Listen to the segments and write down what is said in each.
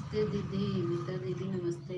नमस्ते दीदी, मीता दीदी नमस्ते।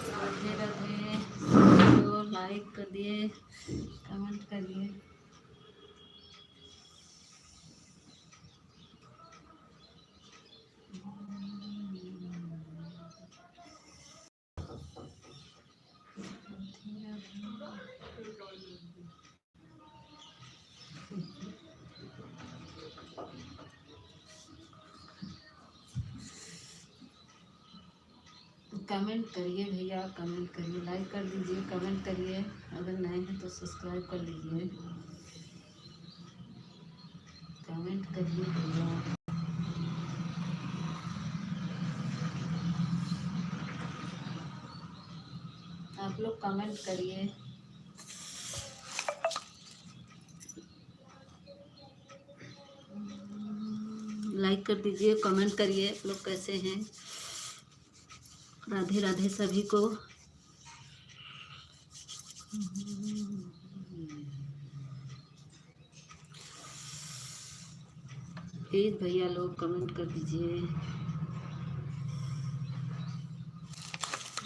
राधे राधे, तो लाइक कर दिए, कमेंट करिए। कमेंट करिए भैया, कमेंट करिए, लाइक कर दीजिए, कमेंट करिए। अगर नए हैं तो सब्सक्राइब कर लीजिए। कमेंट करिए भैया। आप लोग कमेंट करिए। लाइक कर दीजिए, कमेंट करिए। आप लोग कैसे हैं? राधे राधे सभी को। प्लीज भैया लोग कमेंट कर दीजिए।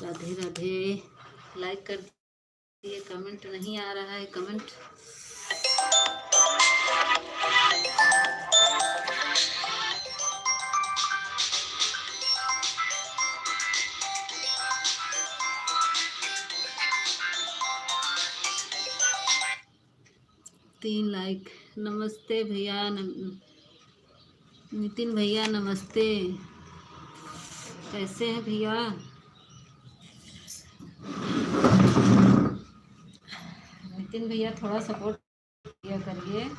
राधे राधे, लाइक कर दीजिए। कमेंट नहीं आ रहा है, कमेंट। तीन लाइक। नमस्ते भैया, नितिन भैया नमस्ते। कैसे हैं भैया? नितिन भैया थोड़ा सपोर्ट किया करिए।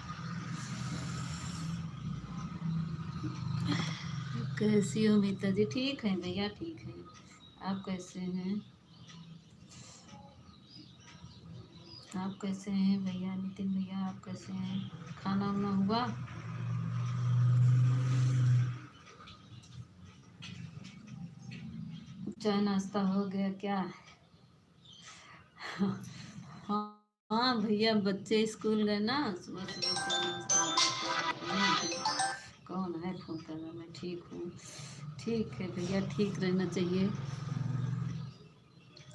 कैसी हो मीता जी? ठीक है भैया, ठीक है। आप कैसे हैं? आप कैसे हैं भैया? नितिन भैया आप कैसे हैं? खाना वाना हुआ? चाय नाश्ता हो गया क्या? हाँ हाँ भैया, बच्चे स्कूल गए ना, सुबह सुबह चाय नाश्ता। कौन है फोन कर रहा? मैं ठीक हूँ। ठीक है भैया, ठीक रहना चाहिए।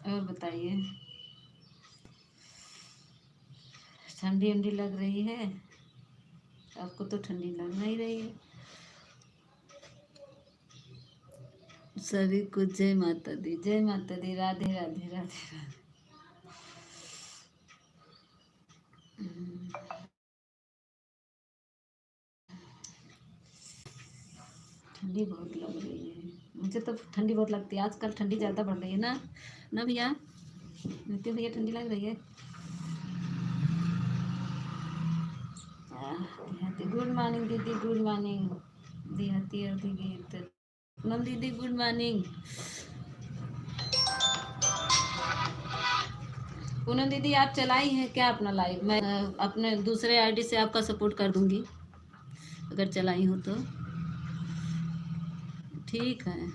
और बताइए, ठंडी उंडी लग रही है? आपको तो ठंडी लग नहीं रही है। सभी को जय माता दी, जय माता दी। राधे राधे, राधे राधे। ठंडी बहुत लग रही है। मुझे तो ठंडी बहुत लगती है। आजकल ठंडी ज़्यादा बढ़ गई है ना, ना भैया? नितिन भैया ठंडी लग रही है। गुड मॉर्निंग दीदी, गुड मॉर्निंग। देहाती अर्धी गीत। पूनम दीदी गुड मॉर्निंग। पूनम दीदी आप चलाई हैं क्या अपना लाइव? मैं अपने दूसरे आईडी से आपका सपोर्ट कर दूंगी, अगर चलाई हो तो। ठीक है।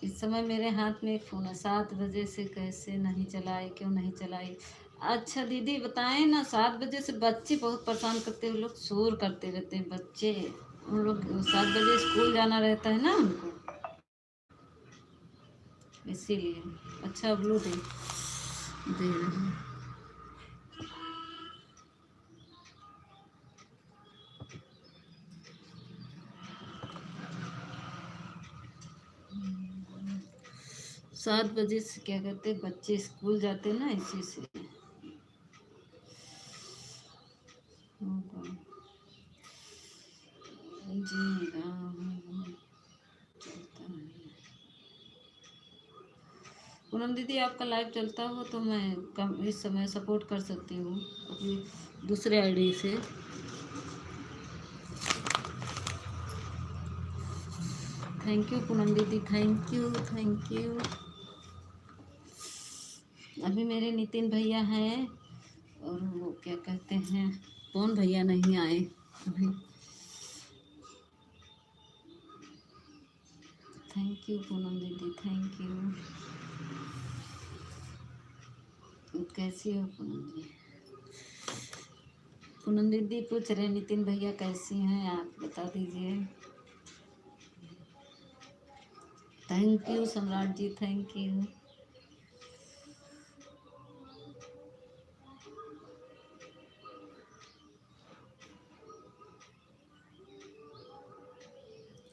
इस समय मेरे हाथ में एक फ़ोन है। 7 बजे से कैसे नहीं चलाई, क्यों नहीं चलाई? अच्छा दीदी बताएं ना, 7 बजे से बच्चे बहुत परेशान करते हैं। लोग शोर करते रहते हैं बच्चे। उन लोग 7 बजे स्कूल जाना रहता है ना उनको, इसीलिए। अच्छा ब्लू दे दे रहे हैं। सात बजे से क्या कहते हैं, बच्चे स्कूल जाते हैं ना, इसी से होगा। जी राम चलता है। पूनम दीदी आपका लाइव चलता हो तो मैं कम इस समय सपोर्ट कर सकती हूँ अपनी दूसरे आईडी से। थैंक यू पूनम दीदी, थैंक यू थैंक यू। अभी मेरे नितिन भैया हैं और वो क्या कहते हैं कौन भैया नहीं आए अभी। थैंक यू पूनम दीदी, थैंक यू। कैसी हो पूनम जी? पूनम दीदी पूछ रहे नितिन भैया कैसी हैं, आप बता दीजिए। थैंक यू सम्राट जी, थैंक यू।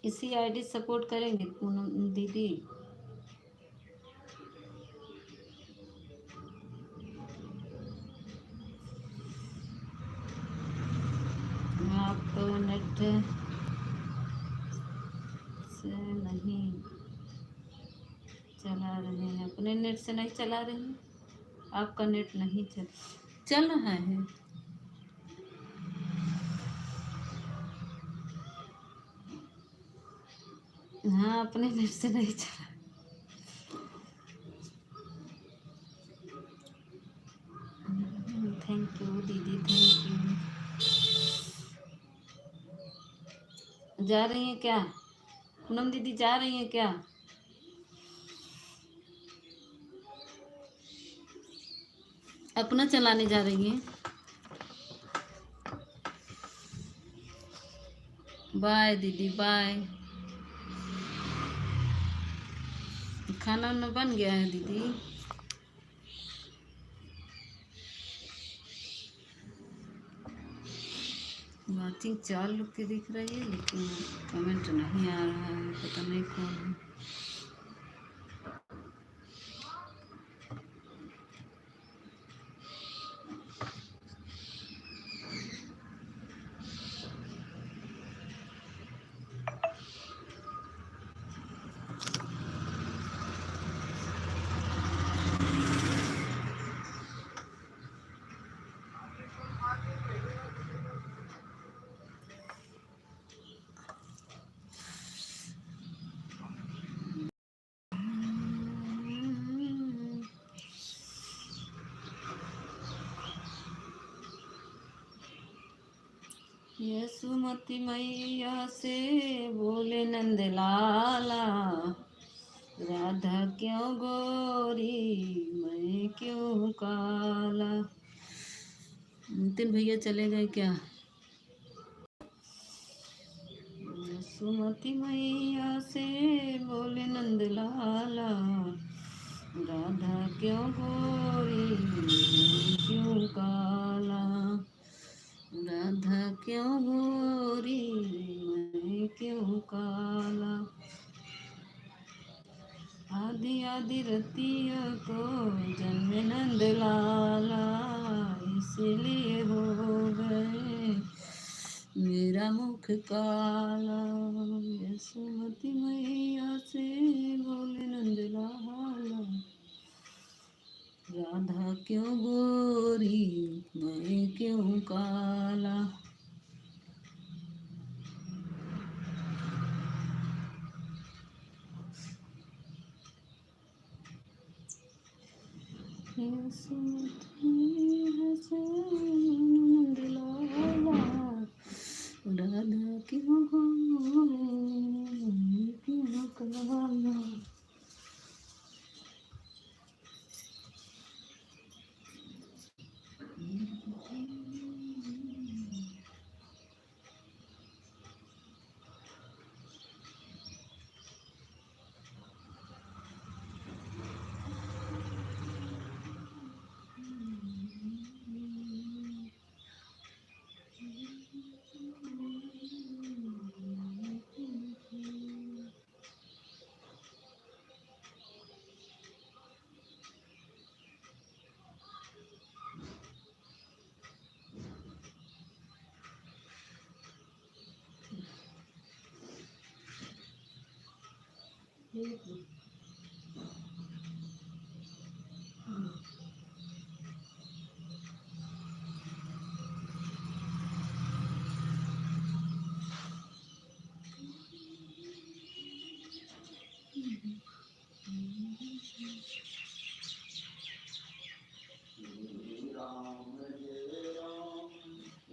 इसी आईडी सपोर्ट करेंगे पूनम दीदी? आप नेट से नहीं चला रहे हैं, अपने नेट से नहीं चला रहे हैं? आपका नेट नहीं चल रहा है? हाँ, अपने नेट से नहीं चला। थैंक यू दीदी, थैंक यू। जा रही हैं क्या पूनम दीदी, जा रही हैं क्या? अपना चलाने जा रही हैं? बाय दीदी, बाय। खाना वाना बन गया है दीदी? वाचिंग 4 लोग की दिख रही है लेकिन कमेंट नहीं आ रहा है, पता नहीं कौन है। यशोमती मैया से बोले नंद लाला, राधा क्यों गोरी मैं क्यों काला। नितिन भैया चले गए क्या? यशोमती मैया से बोले नंद लाला, राधा क्यों गोरी मैं क्यों काला। राधा क्यों गोरी मैं क्यों काला। आदि आदि रतिया को जन्म नंद लाला, इसलिए हो गए मेरा मुख काला। यशोमती मैया से बोले नंद लाला, राधा क्यों गोरी मैं क्यों काला। यशोमती मैया से नंद लाला, राधा क्यों गोरी मैं क्यों काला।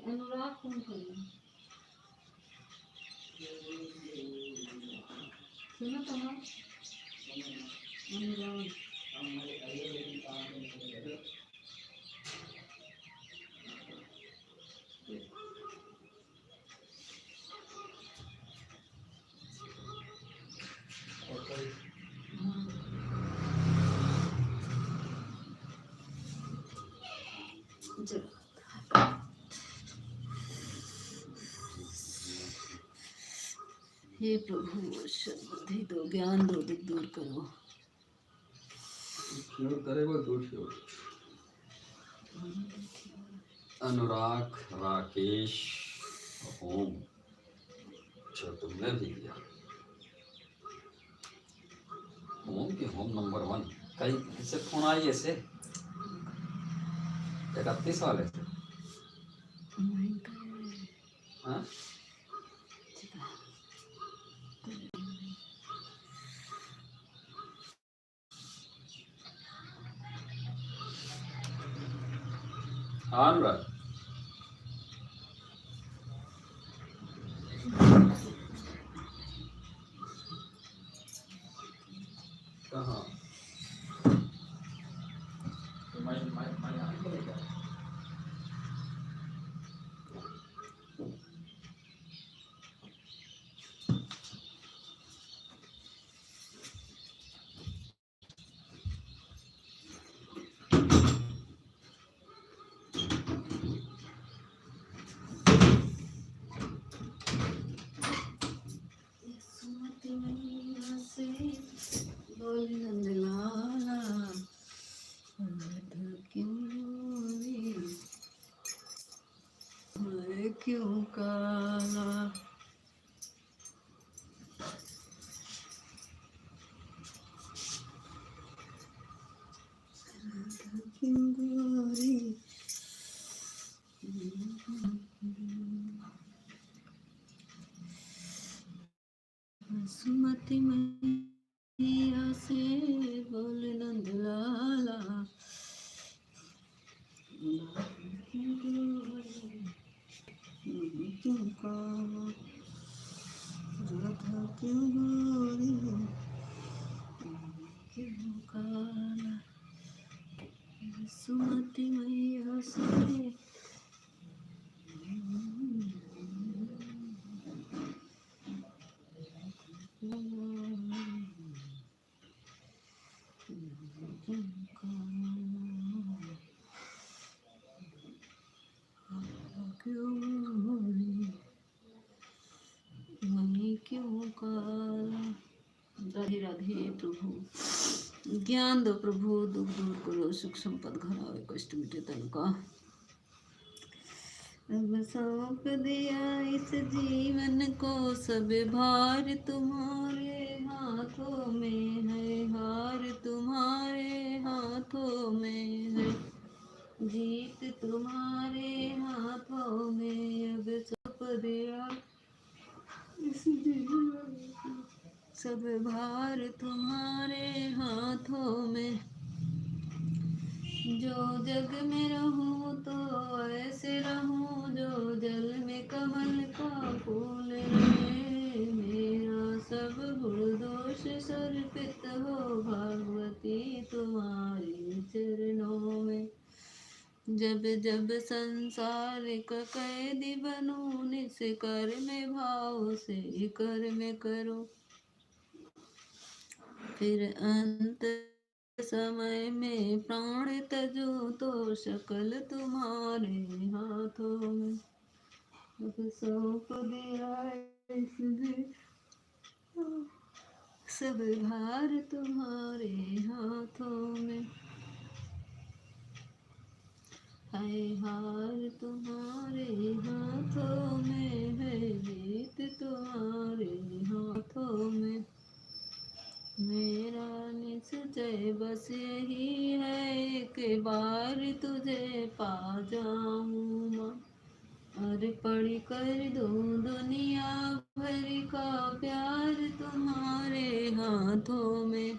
अनुराग कौन करेगा? सुनो तो हाँ, अनुराग हे प्रभु बुद्धि दो, ज्ञान दो, दुख दूर करो। अनुराग राकेश होम, अच्छा तुमने भी दिया होम की होम नंबर 1। कई किससे फोन आई ऐसे 31 वाले से? हाँ अनुराग कहाँ? क्यों काला क्यों गोरी सुमति मैया से बोल नंद लाला क्यों काला राधा क्यों गोरी क्यों काला सुमति मैया से राधे राधे प्रभु, ज्ञान दो प्रभु, दुख दूर करो, सुख संपद घर आवे, कष्ट मिटे तन का। अब सौंप दिया इस जीवन को, सब भार तुम्हारे हाथों में है, हार तुम्हारे हाथों में है, जीत तुम्हारे हाथों में। अब सौंप दिया इस जीवन को, सब भार तुम्हारे हाथों में। जो जग में रहूं तो ऐसे रहूं, जो जल में कमल का फूल रहे। मेरा सब गुण दोष सर्पित हो, भगवती तुम्हारे चरणों में। जब जब संसार का कैदी बनूं, निस कर में भाव से कर में करो। फिर अंत समय में प्राण तजो, तो सकल तुम्हारे हाथों में। अब सौंप दिया सब भार तुम्हारे हाथों में है, हार तुम्हारे हाथों में है, जीत तुम्हारे हाथों में। मेरा निश्चय बस यही है, एक बार तुझे पा जाऊं माँ। अर्पण कर दूं दुनिया भर का प्यार तुम्हारे हाथों में।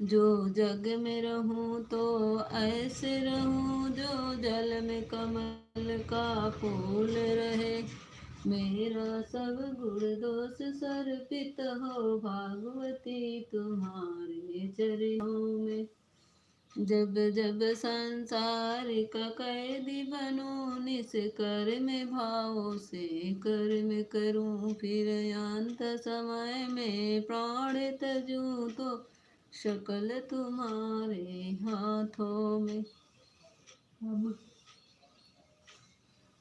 जो जग में रहूं तो ऐसे रहूं जो जल में कमल का फूल रहे। मेरा सब गुण दोष सर्पित हो भागवती तुम्हारे चरणों में। जब जब संसार का कैदी बनूं निस कर में भाव से कर में करूं। फिर अंत समय में प्राण तजूं तो शकल तुम्हारे हाथों में। अब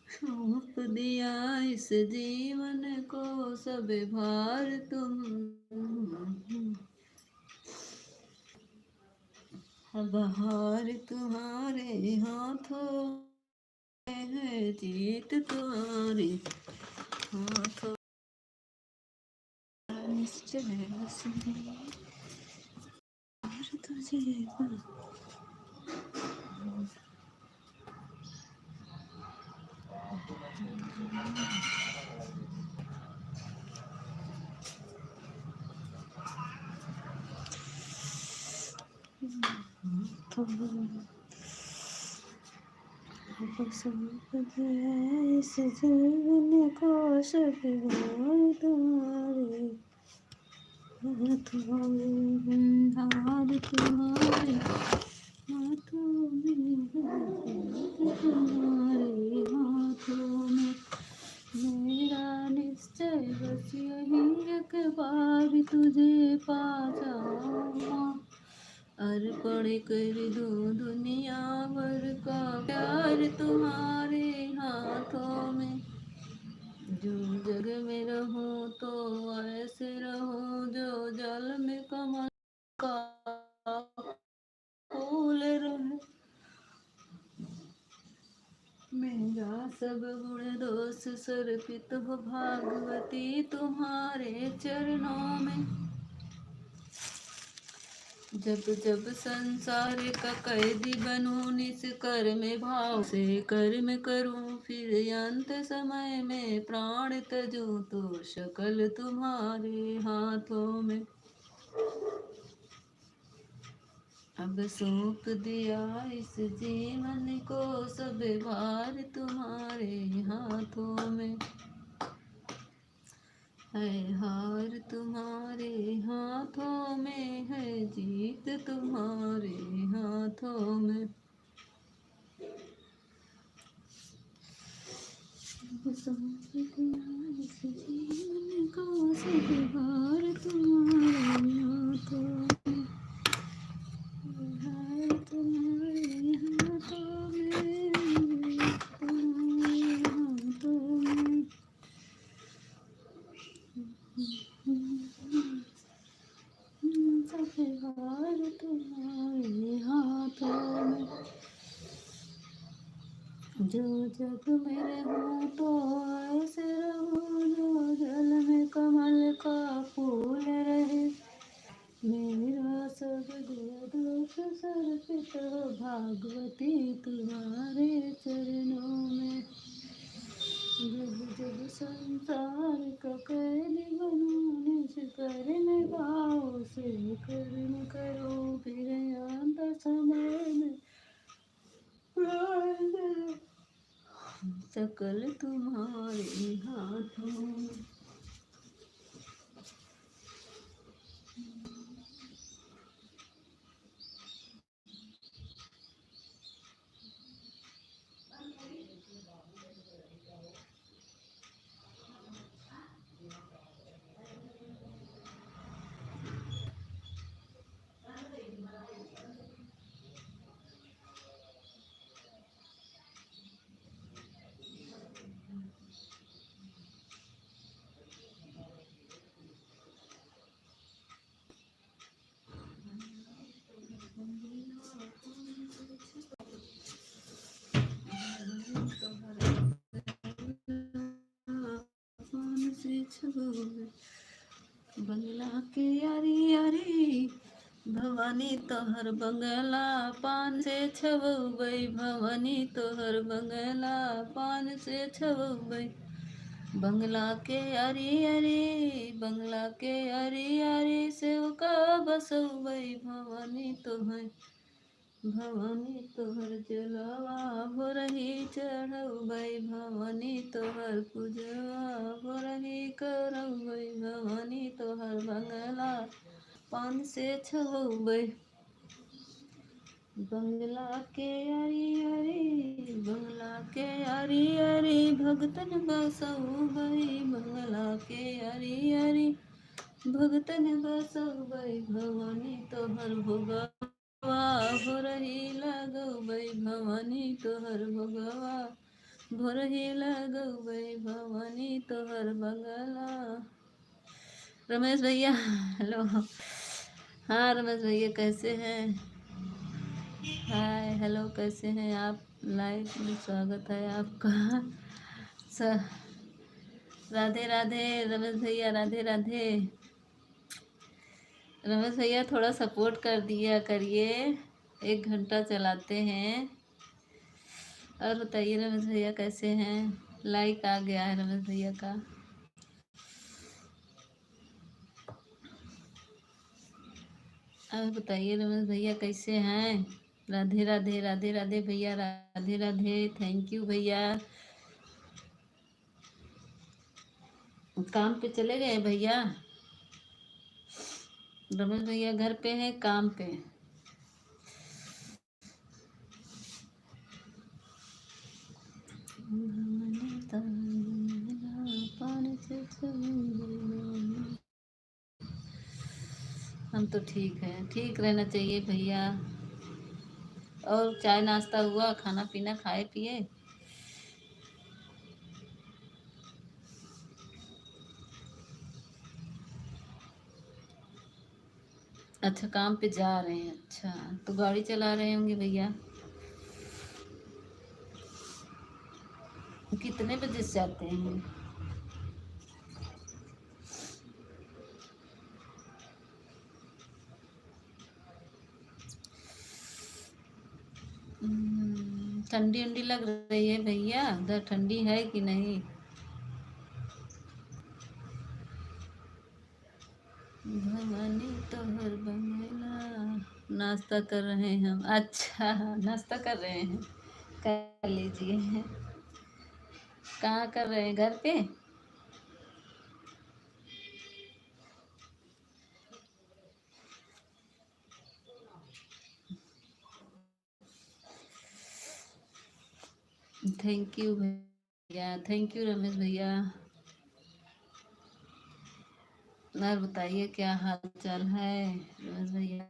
सौंप दिया इस जीवन को सब भार तुम। अब हार तुम्हारे हाथों में है, जीत तुम्हारे हाथों। निश्चय बसने और तुझे अब सौंप दिया इस जीवन को सब भार तुम्हारे हाथों में। हार तुम्हारे हाथों में है, जीत तुम्हारे हाथों में। मेरा निश्चय बस यही एक बार तुझे पा जाऊं। अर्पण कर दूं दुनिया भर का प्यार तुम्हारे हाथों में। जो जग में रहूं तो ऐसे रहूं जो जल में कमल का फूल रहे। मेरा सब गुण दोष सर्पित हो भागवती तुम्हारे चरणों में। जब जब संसार का कैदी बनूं निस कर में भाव से कर में करूं। फिर अंत समय में प्राण तजूं तो शकल तुम्हारे हाथों में। अब सौंप दिया इस जीवन को सब भार तुम्हारे हाथों में। है हार तुम्हारे हाथों में है, जीत तुम्हारे हाथों में। अब सौंप दिया इस जीवन को सब भार तुम्हारे हाथों में। हार तुम्हारे हाथों में, तुम्हारे हाथों में। सब हार तुम्हारे हाथों में। जो जग में रहूं तो ऐसे रहूं जो जल में कमल का फूल रहे। मेरा सब गुण दोष सर्पित हो भागवती तुम्हारे चरणों में। जब जब संसार का कैदी बनूं निज कर में भाव से कर्म करो। फिर अंत समय में प्राण सकल तुम्हारे हाथों में। आसमान से छुए बंगला के यारी यारी भवानी तोहर बंगला पान से छवई। भवानी तोहर बंगला पान से छवई। बंगला के अरी अरी, बंगला के अरी अरी से का बसुबई भवानी तोहर, भवानी तोहर जलवा भोरही चढ़ौबै, भवानी तोहर पूजवा भोरही करौबै, भवानी तोहर बंगला पान से छौबै। बंगला के अरी अरी, बंगला के अरी अरी भगतन बसौबै, बंगला के अरी अरी भगतन बसौबै, भवानी तोहर भोगवा भोरही लगौबै, भवानी तोहर भोगवा भोरही लगौबै, भवानी तोहर बंगला। रमेश भैया हेलो। हाँ रमेश भैया कैसे हैं? हाय हेलो कैसे हैं आप? लाइव में स्वागत है आपका। स राधे राधे रमेश भैया, राधे राधे। रमेश भैया थोड़ा सपोर्ट कर दिया करिए, 1 घंटा चलाते हैं। और बताइए रमेश भैया कैसे हैं? लाइक आ गया है रमेश भैया का। और बताइए रमेश भैया कैसे हैं? राधे राधे, राधे राधे भैया, राधे राधे। थैंक यू भैया। काम पे चले गए भैया? रमेश भैया घर पे हैं काम पे? हम तो ठीक है, ठीक रहना चाहिए भैया। और चाय नाश्ता हुआ, खाना पीना खाए पिए? अच्छा काम पे जा रहे हैं, अच्छा तो गाड़ी चला रहे होंगे भैया। कितने बजे से जाते हैं? ठंडी उंडी लग रही है भैया? उधर ठंडी है कि नहीं? भवानी तोहर बंगला। नाश्ता कर रहे हैं हम। अच्छा नाश्ता कर रहे हैं, कर लीजिए। कहाँ कर रहे हैं, घर पे? थैंक यू भैया, थैंक यू रमेश भैया। और बताइए क्या हाल चाल है रमेश भैया?